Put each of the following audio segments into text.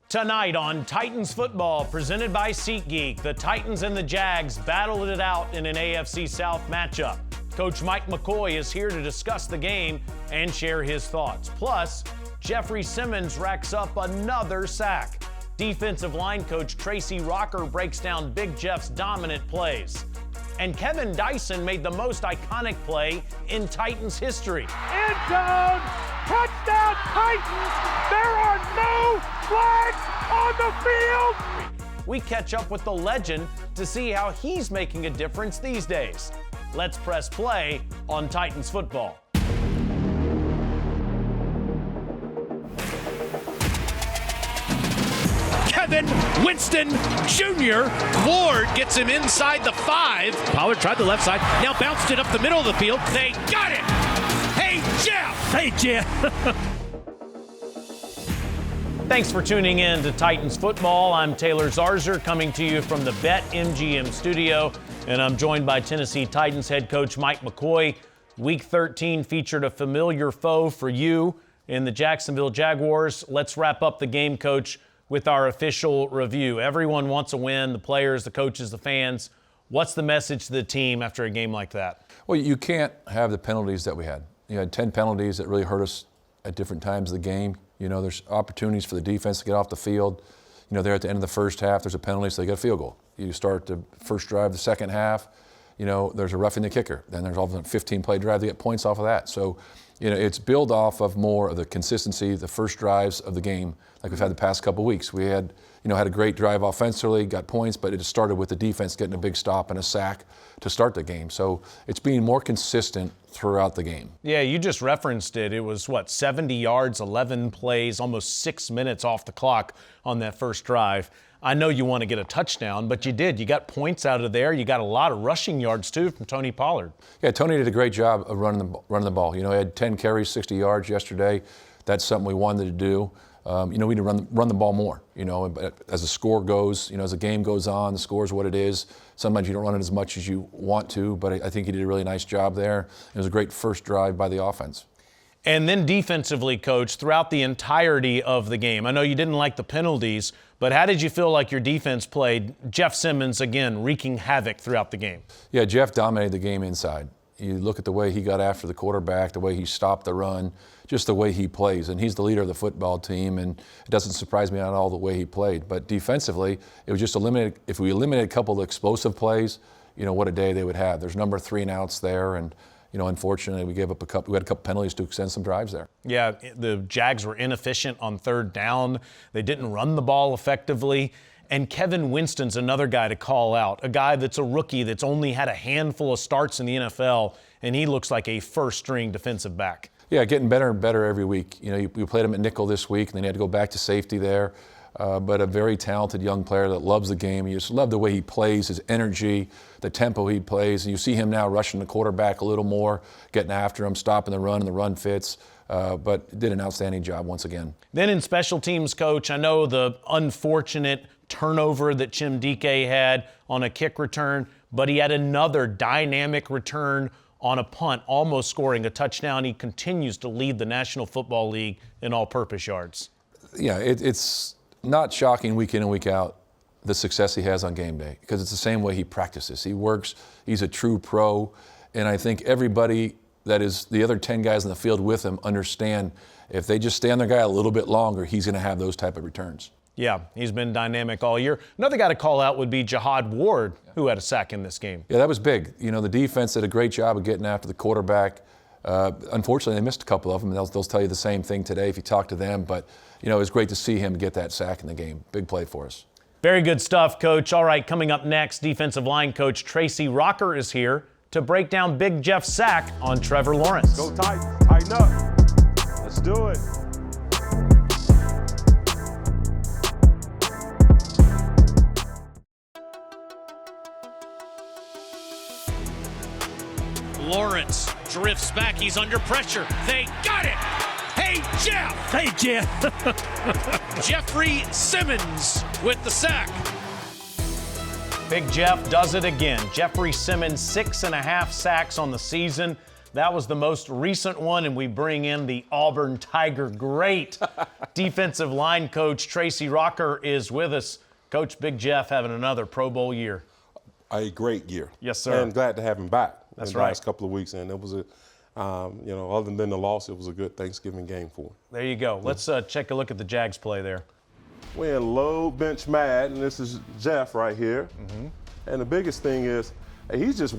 Tonight on Titans football, presented by SeatGeek, the Titans and the Jags battled it out in an AFC South matchup. Coach Mike McCoy is here to discuss the game and share his thoughts. Plus, Jeffrey Simmons racks up another sack. Defensive line coach Tracy Rocker breaks down Big Jeff's dominant plays. And Kevin Dyson made the most iconic play in Titans history. End zone! Touchdown Titans! There are no flags on the field! We catch up with the legend to see how he's making a difference these days. Let's press play on Titans football. Kevin Winston Jr. Ward gets him inside the 5. Pollard tried the left side, now bounced it up the middle of the field. They got it! Hey, Jeff! Hey, Jeff! Thanks for tuning in to Titans football. I'm Taylor Zarzer coming to you from the BetMGM studio, and I'm joined by Tennessee Titans head coach Mike McCoy. Week 13 featured a familiar foe for you in the Jacksonville Jaguars. Let's wrap up the game, Coach, with our official review. Everyone wants a win, the players, the coaches, the fans. What's the message to the team after a game like that? Well, you can't have the penalties that we had. You had 10 penalties that really hurt us at different times of the game. You know, there's opportunities for the defense to get off the field. You know, there at the end of the first half, there's a penalty, so they get a field goal. You start the first drive, the second half, you know, there's a roughing the kicker. Then there's all of a sudden a 15-play drive to get points off of that. So, you know, it's built off of more of the consistency, the first drives of the game, like we've had the past couple of weeks. We had, you know, had a great drive offensively, got points, but it just started with the defense getting a big stop and a sack to start the game. So it's being more consistent throughout the game. Yeah, you just referenced it. It was, 70 yards, 11 plays, almost 6 minutes off the clock on that first drive. I know you want to get a touchdown, but you did. You got points out of there. You got a lot of rushing yards, too, from Tony Pollard. Yeah, Tony did a great job of running the ball. You know, he had 10 carries, 60 yards yesterday. That's something we wanted to do. You know, we need to run the ball more, you know, but as the score goes, you know, as the game goes on, the score is what it is. Sometimes you don't run it as much as you want to, but I think he did a really nice job there. It was a great first drive by the offense. And then defensively, Coach, throughout the entirety of the game, I know you didn't like the penalties, but how did you feel like your defense played? Jeff Simmons, again, wreaking havoc throughout the game. Yeah, Jeff dominated the game inside. You look at the way he got after the quarterback, the way he stopped the run, just the way he plays. And he's the leader of the football team, and it doesn't surprise me at all the way he played. But defensively, it was just eliminated. If we eliminated a couple of explosive plays, you know, what a day they would have. There's number 3 and outs there, and you know, unfortunately, we had a couple penalties to extend some drives there. Yeah, the Jags were inefficient on third down. They didn't run the ball effectively. And Kevin Winston's another guy to call out, a guy that's a rookie that's only had a handful of starts in the NFL, and he looks like a first-string defensive back. Yeah, getting better and better every week. You know, we played him at nickel this week, and then he had to go back to safety there. But a very talented young player that loves the game. You just love the way he plays, his energy, the tempo he plays. And you see him now rushing the quarterback a little more, getting after him, stopping the run, and the run fits. But did an outstanding job once again. Then in special teams, Coach, I know the unfortunate turnover that Chimdike had on a kick return, but he had another dynamic return on a punt, almost scoring a touchdown. He continues to lead the National Football League in all-purpose yards. Yeah, it's not shocking week in and week out the success he has on game day, because it's the same way he practices. He works, he's a true pro, and I think everybody that is the other 10 guys in the field with him understand if they just stay on their guy a little bit longer, he's going to have those type of returns. Yeah, he's been dynamic all year. Another guy to call out would be Jihad Ward, who had a sack in this game. Yeah, that was big. You know, the defense did a great job of getting after the quarterback. Unfortunately, they missed a couple of them, and they'll tell you the same thing today if you talk to them. But, you know, it was great to see him get that sack in the game. Big play for us. Very good stuff, Coach. All right, coming up next, defensive line coach Tracy Rocker is here to break down Big Jeff's sack on Trevor Lawrence. Go Titans, tighten up. Let's do it. Lawrence drifts back. He's under pressure. They got it. Hey, Jeff. Hey, Jeff. Jeffrey Simmons with the sack. Big Jeff does it again. Jeffrey Simmons, 6.5 sacks on the season. That was the most recent one, and we bring in the Auburn Tiger great defensive line coach. Tracy Rocker is with us. Coach, Big Jeff having another Pro Bowl year. A great year. Yes, sir. And glad to have him back. That's in the right. last couple of weeks, and it was a, other than the loss, it was a good Thanksgiving game for him. There you go. Let's take a look at the Jags play there. We're in low bench mad, and this is Jeff right here. And the biggest thing is, he's just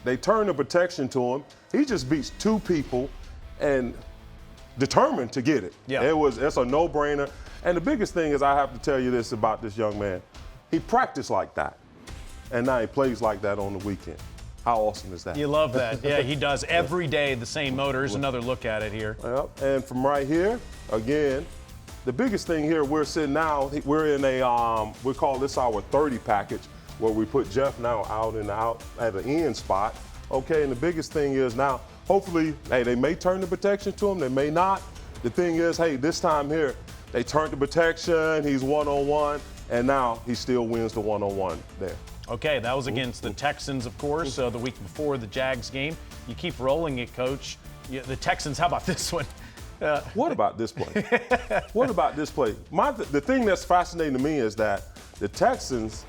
they turn the protection to him. He just beats two people and determined to get it. Yeah. It's a no-brainer. And the biggest thing is, I have to tell you this about this young man. He practiced like that, and now he plays like that on the weekend. How awesome is that? You love that. Yeah, he does every day the same motor. Here's another look at it here. Yep. And from right here, again, the biggest thing here, we're sitting now, we're in a, we call this our 30 package, where we put Jeff now out at an end spot. Okay, and the biggest thing is now, hopefully, hey, they may turn the protection to him, they may not. The thing is, hey, this time here, they turned the protection, he's one-on-one, and now he still wins the one-on-one there. Okay, that was against the Texans, of course, the week before the Jags game. You keep rolling it, Coach. The Texans, how about this one? What about this play? What about this play? The thing that's fascinating to me is that the Texans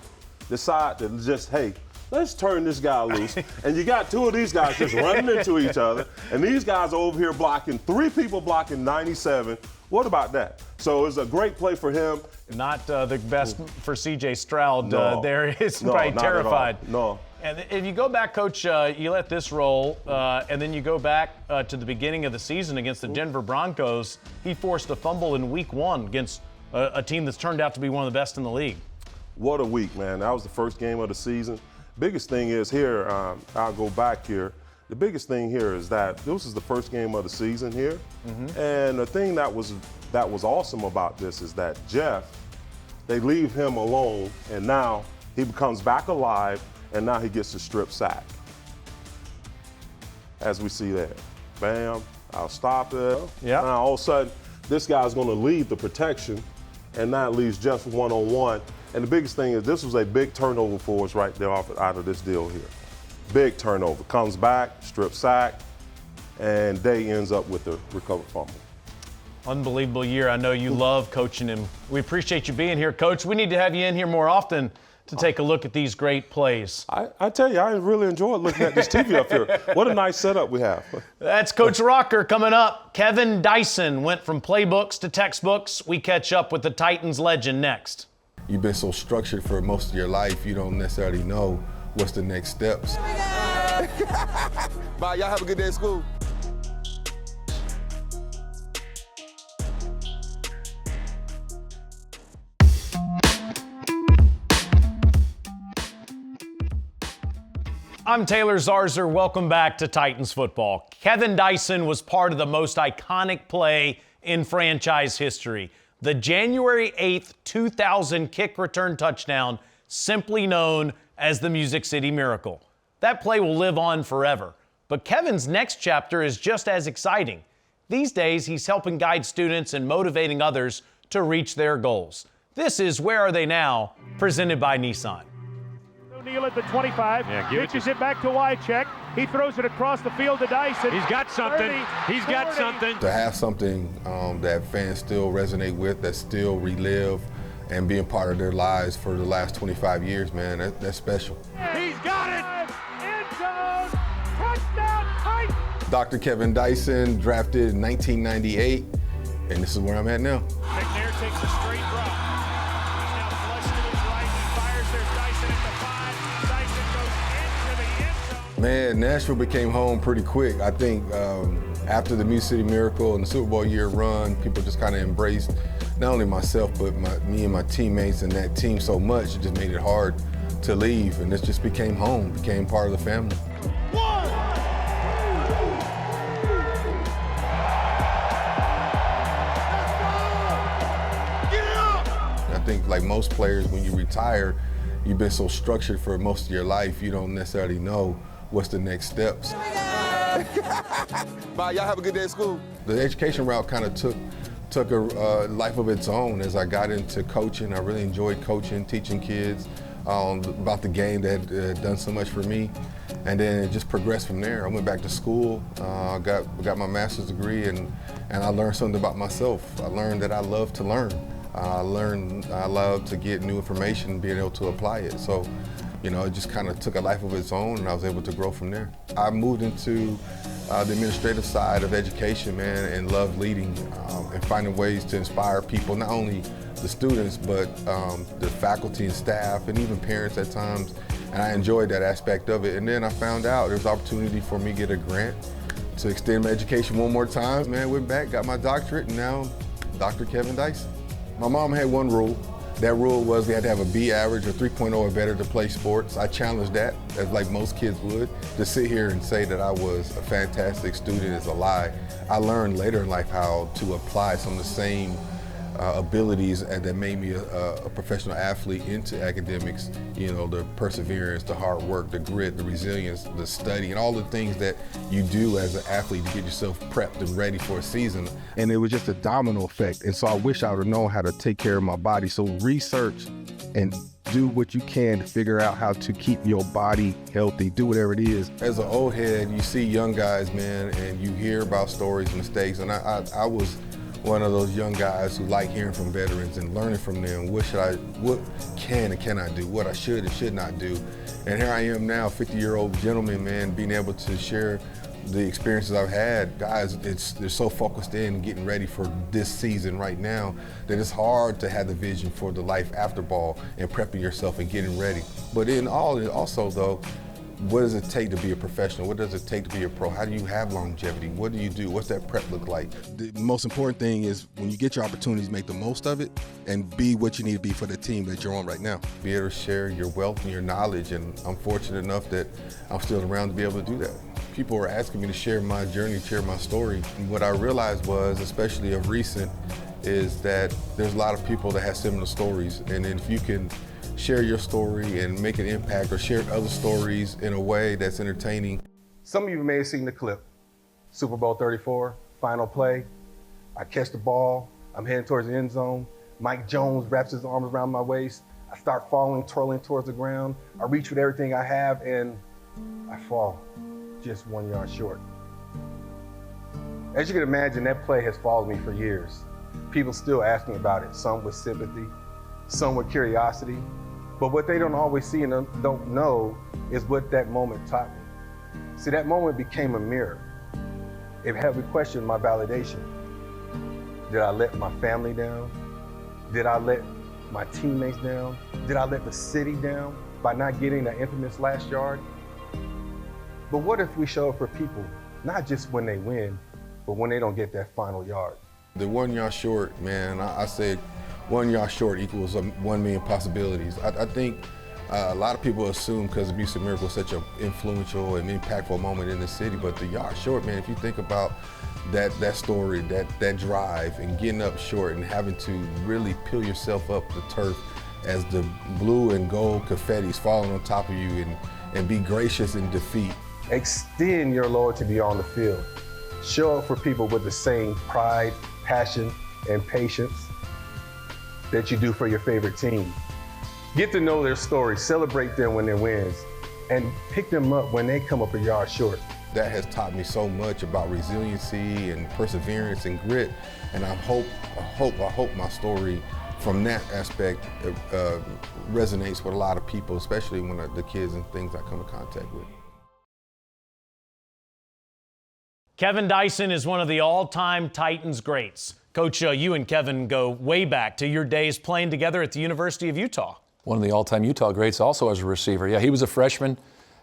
decide to just, hey, let's turn this guy loose. And you got two of these guys just running into each other, and these guys are over here blocking, three people blocking 97. What about that? So it's a great play for him. Not the best for C.J. Stroud. No. There is No, probably not terrified. at all. No. And if you go back, Coach, you let this roll, and then you go back to the beginning of the season against the Denver Broncos. He forced a fumble in week 1 against a team that's turned out to be one of the best in the league. What a week, man. That was the first game of the season. Biggest thing is here, I'll go back here. The biggest thing here is that this is the first game of the season here. And the thing that was awesome about this is that Jeff, they leave him alone, and now he becomes back alive, and now he gets the strip sack. As we see there. Bam, I'll stop it. Yeah. Now all of a sudden, this guy's gonna leave the protection, and now it leaves Jeff one-on-one. And the biggest thing is this was a big turnover for us right there out of this deal here. Big turnover. Comes back, strip sack, and Day ends up with the recovered fumble. Unbelievable year. I know you love coaching him. We appreciate you being here, Coach. We need to have you in here more often to take a look at these great plays. I tell you, I really enjoyed looking at this TV up here. What a nice setup we have. That's Coach Rocker coming up. Kevin Dyson went from playbooks to textbooks. We catch up with the Titans legend next. You've been so structured for most of your life, you don't necessarily know what's the next steps. Bye, y'all have a good day at school. I'm Taylor Zarzer. Welcome back to Titans football. Kevin Dyson was part of the most iconic play in franchise history. The January 8th, 2000 kick return touchdown, simply known as the Music City Miracle. That play will live on forever. But Kevin's next chapter is just as exciting. These days, he's helping guide students and motivating others to reach their goals. This is Where Are They Now?, presented by Nissan. O'Neal at the 25, pitches it back to Wycheck. He throws it across the field to Dyson. He's got something. 30, He's got 40. something. To have something that fans still resonate with, that still relive and being part of their lives for the last 25 years, man, that's special. He's got it. End zone, touchdown, Titans. Dr. Kevin Dyson, drafted in 1998, and this is where I'm at now. McNair takes a straight drop. He's now flush to his right. He fires. There's Dyson at the 5. Dyson goes into the end zone. Man, Nashville became home pretty quick. I think after the Music City Miracle and the Super Bowl year run, people just kind of embraced not only myself, but me and my teammates and that team so much, it just made it hard to leave. And this just became home, became part of the family. I think like most players, when you retire, you've been so structured for most of your life, you don't necessarily know what's the next steps. Bye, y'all have a good day at school. The education route kind of took a life of its own as I got into coaching. I really enjoyed coaching, teaching kids about the game that had done so much for me. And then it just progressed from there. I went back to school, got my master's degree, and I learned something about myself. I learned that I love to learn. I learned I love to get new information and being able to apply it. So, you know, it just kind of took a life of its own, and I was able to grow from there. I moved into the administrative side of education, man, and love leading and finding ways to inspire people, not only the students, but the faculty and staff, and even parents at times. And I enjoyed that aspect of it. And then I found out there was opportunity for me to get a grant to extend my education one more time. Man, went back, got my doctorate, and now Dr. Kevin Dyson. My mom had one rule. That rule was we had to have a B average or 3.0 or better to play sports. I challenged that, as like most kids would. To sit here and say that I was a fantastic student is a lie. I learned later in life how to apply some of the same abilities that made me a professional athlete into academics. You know, the perseverance, the hard work, the grit, the resilience, the study, and all the things that you do as an athlete to get yourself prepped and ready for a season. And it was just a domino effect. And so I wish I would have known how to take care of my body. So research and do what you can to figure out how to keep your body healthy, do whatever it is. As an old head, you see young guys, man, and you hear about stories and mistakes. And I was one of those young guys who like hearing from veterans and learning from them. What can and cannot do, what I should and should not do. And here I am now, 50-year-old gentleman, man, being able to share the experiences I've had. Guys, they're so focused in getting ready for this season right now that it's hard to have the vision for the life after ball and prepping yourself and getting ready. But in all, also though, what does it take to be a professional? What does it take to be a pro? How do you have longevity? What do you do? What's that prep look like? The most important thing is when you get your opportunities, make the most of it and be what you need to be for the team that you're on right now. Be able to share your wealth and your knowledge, and I'm fortunate enough that I'm still around to be able to do that. People are asking me to share my journey, share my story. And what I realized was, especially of recent, is that there's a lot of people that have similar stories, and if you can share your story and make an impact, or share other stories in a way that's entertaining. Some of you may have seen the clip. Super Bowl 34, final play. I catch the ball, I'm heading towards the end zone. Mike Jones wraps his arms around my waist. I start falling, twirling towards the ground. I reach with everything I have and I fall just 1 yard short. As you can imagine, that play has followed me for years. People still ask me about it, some with sympathy, some with curiosity. But what they don't always see and don't know is what that moment taught me. See, that moment became a mirror. It had me question my validation. Did I let my family down? Did I let my teammates down? Did I let the city down by not getting that infamous last yard? But what if we show up for people, not just when they win, but when they don't get that final yard? The 1 yard short, man, I said 1 yard short equals 1 million possibilities. I think a lot of people assume because Abuse of Miracle is such an influential and impactful moment in the city, but the yard short, man, if you think about that story, that drive, and getting up short and having to really peel yourself up the turf as the blue and gold confetti is falling on top of you, and be gracious in defeat. Extend your loyalty beyond the field. Show up for people with the same pride, passion, and patience that you do for your favorite team. Get to know their story, celebrate them when they wins, and pick them up when they come up a yard short. That has taught me so much about resiliency and perseverance and grit, and I hope my story from that aspect resonates with a lot of people, especially when the kids and things I come in contact with. Kevin Dyson is one of the all-time Titans greats. Coach, you and Kevin go way back to your days playing together at the University of Utah. One of the all-time Utah greats also as a receiver. Yeah, he was a freshman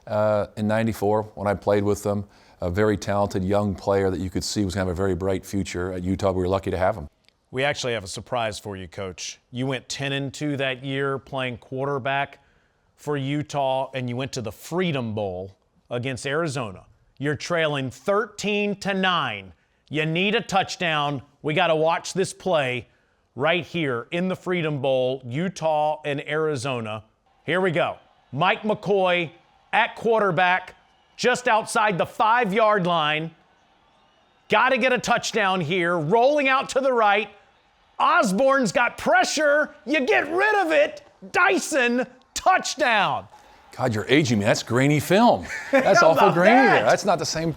in '94 when I played with him. A very talented young player that you could see was going to have a very bright future at Utah. We were lucky to have him. We actually have a surprise for you, Coach. You went 10-2 that year playing quarterback for Utah, and you went to the Freedom Bowl against Arizona. You're trailing 13-9. You need a touchdown. We got to watch this play right here in the Freedom Bowl, Utah and Arizona. Here we go. Mike McCoy at quarterback, just outside the 5-yard line. Got to get a touchdown here. Rolling out to the right. Osborne's got pressure. You get rid of it. Dyson, touchdown. God, you're aging me. That's grainy film. That's awful grainy there. That's not the same.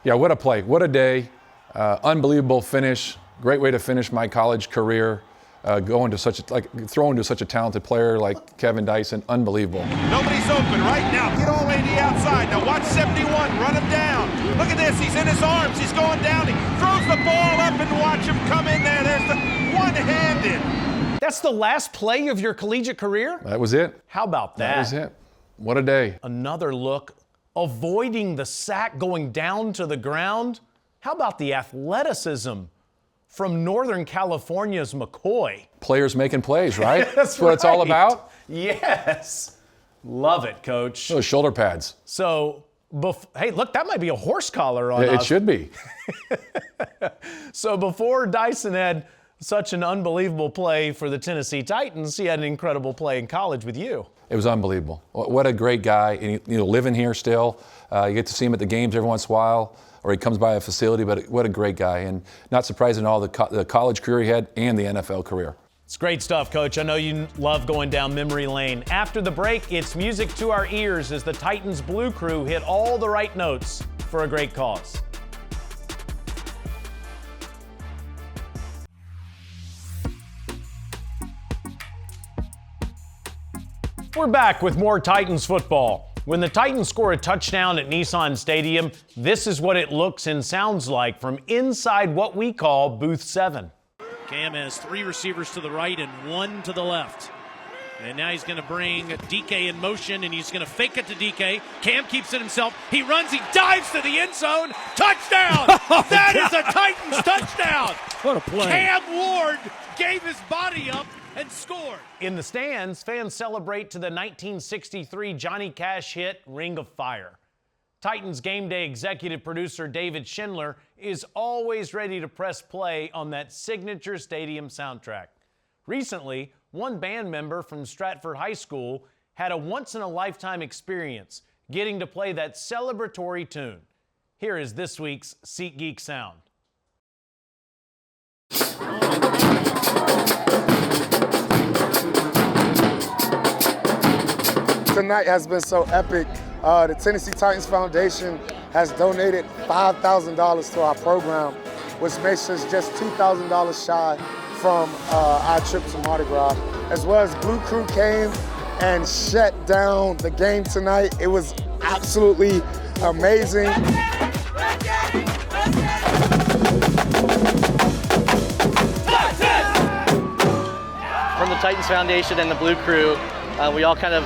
Yeah, what a play. What a day. Unbelievable finish. Great way to finish my college career. Throwing to such a talented player like Kevin Dyson. Unbelievable. Nobody's open right now. Get all the way to the outside. Now watch 71. Run him down. Look at this. He's in his arms. He's going down. He throws the ball up and watch him come in there. There's the one-handed. That's the last play of your collegiate career? That was it. How about that? That was it. What a day. Another look, avoiding the sack going down to the ground. How about the athleticism from Northern California's McCoy? Players making plays, right? That's what it's all about? Yes. Love it, Coach. Those shoulder pads. So, hey, look, that might be a horse collar on us. It should be. So before Dyson had such an unbelievable play for the Tennessee Titans, he had an incredible play in college with you. It was unbelievable. What a great guy. And living here still. You get to see him at the games every once in a while, or he comes by a facility, but what a great guy. And not surprising all the college career he had and the NFL career. It's great stuff, Coach. I know you love going down memory lane. After the break, it's music to our ears as the Titans Blue Crew hit all the right notes for a great cause. We're back with more Titans football. When the Titans score a touchdown at Nissan Stadium, this is what it looks and sounds like from inside what we call Booth 7. Cam has 3 receivers to the right and 1 to the left. And now he's going to bring DK in motion, and he's going to fake it to DK. Cam keeps it himself. He runs, he dives to the end zone. Touchdown! That is a Titans touchdown! What a play. Cam Ward gave his body up and scored. In the stands, fans celebrate to the 1963 Johnny Cash hit Ring of Fire. Titans Game Day executive producer David Schindler is always ready to press play on that signature stadium soundtrack. Recently, one band member from Stratford High School had a once-in-a-lifetime experience getting to play that celebratory tune. Here is this week's SeatGeek Sound. Tonight has been so epic. The Tennessee Titans Foundation has donated $5,000 to our program, which makes us just $2,000 shy from our trip to Mardi Gras. As well as Blue Crew came and shut down the game tonight. It was absolutely amazing. From the Titans Foundation and the Blue Crew, we all kind of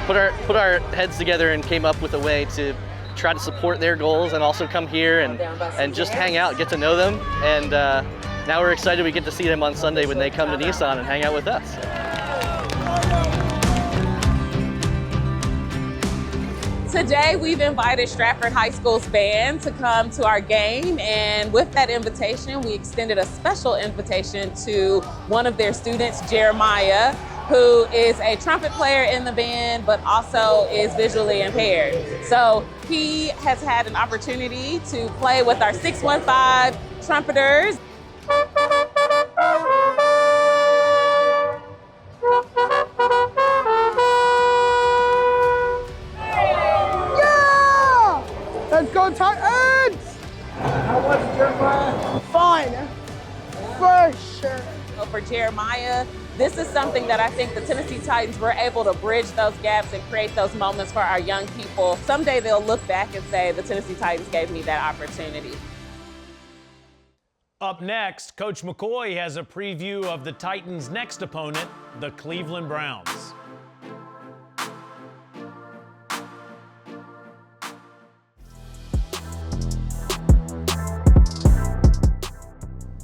put our heads together and came up with a way to try to support their goals and also come here and just hang out, get to know them. And now we're excited we get to see them on Sunday when they come to Nissan and hang out with us. Today we've invited Stratford High School's band to come to our game, and with that invitation we extended a special invitation to one of their students, Jeremiah, who is a trumpet player in the band but also is visually impaired. So he has had an opportunity to play with our 615 trumpeters. Let's go Titans! How was it, Jeremiah? Fun, for sure. So for Jeremiah, this is something that I think the Tennessee Titans were able to bridge those gaps and create those moments for our young people. Someday they'll look back and say, the Tennessee Titans gave me that opportunity. Up next, Coach McCoy has a preview of the Titans' next opponent, the Cleveland Browns.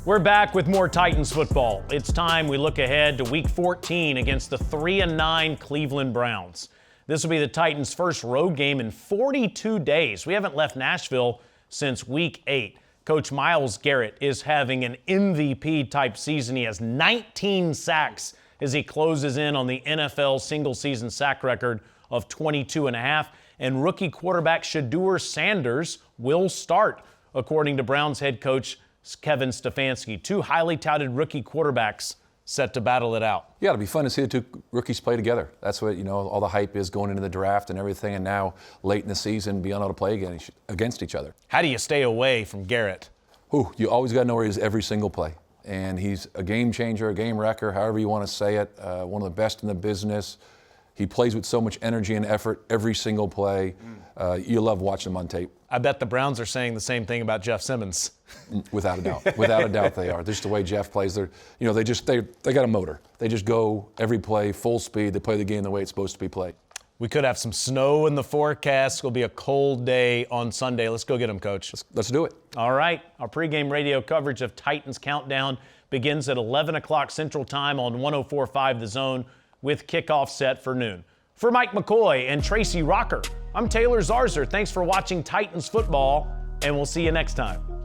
We're back with more Titans football. It's time we look ahead to Week 14 against the 3-9 Cleveland Browns. This will be the Titans' first road game in 42 days. We haven't left Nashville since Week 8. Coach Myles Garrett is having an MVP-type season. He has 19 sacks as he closes in on the NFL single-season sack record of 22.5. And rookie quarterback Shedeur Sanders will start, according to Browns head coach Kevin Stefanski. Two highly touted rookie quarterbacks set to battle it out. Yeah, it'll be fun to see the two rookies play together. That's what, all the hype is going into the draft and everything, and now late in the season, being able to play against each other. How do you stay away from Garrett? You always got to know where he is every single play. And he's a game changer, a game wrecker, however you want to say it, one of the best in the business. He plays with so much energy and effort every single play. You love watching him on tape. I bet the Browns are saying the same thing about Jeff Simmons. Without a doubt. Without a doubt they are. Just the way Jeff plays. They got a motor. They just go every play, full speed. They play the game the way it's supposed to be played. We could have some snow in the forecast. It'll be a cold day on Sunday. Let's go get them, Coach. Let's do it. All right. Our pregame radio coverage of Titans Countdown begins at 11 o'clock Central Time on 104.5 The Zone with kickoff set for noon. For Mike McCoy and Tracy Rocker, I'm Taylor Zarzer. Thanks for watching Titans football, and we'll see you next time.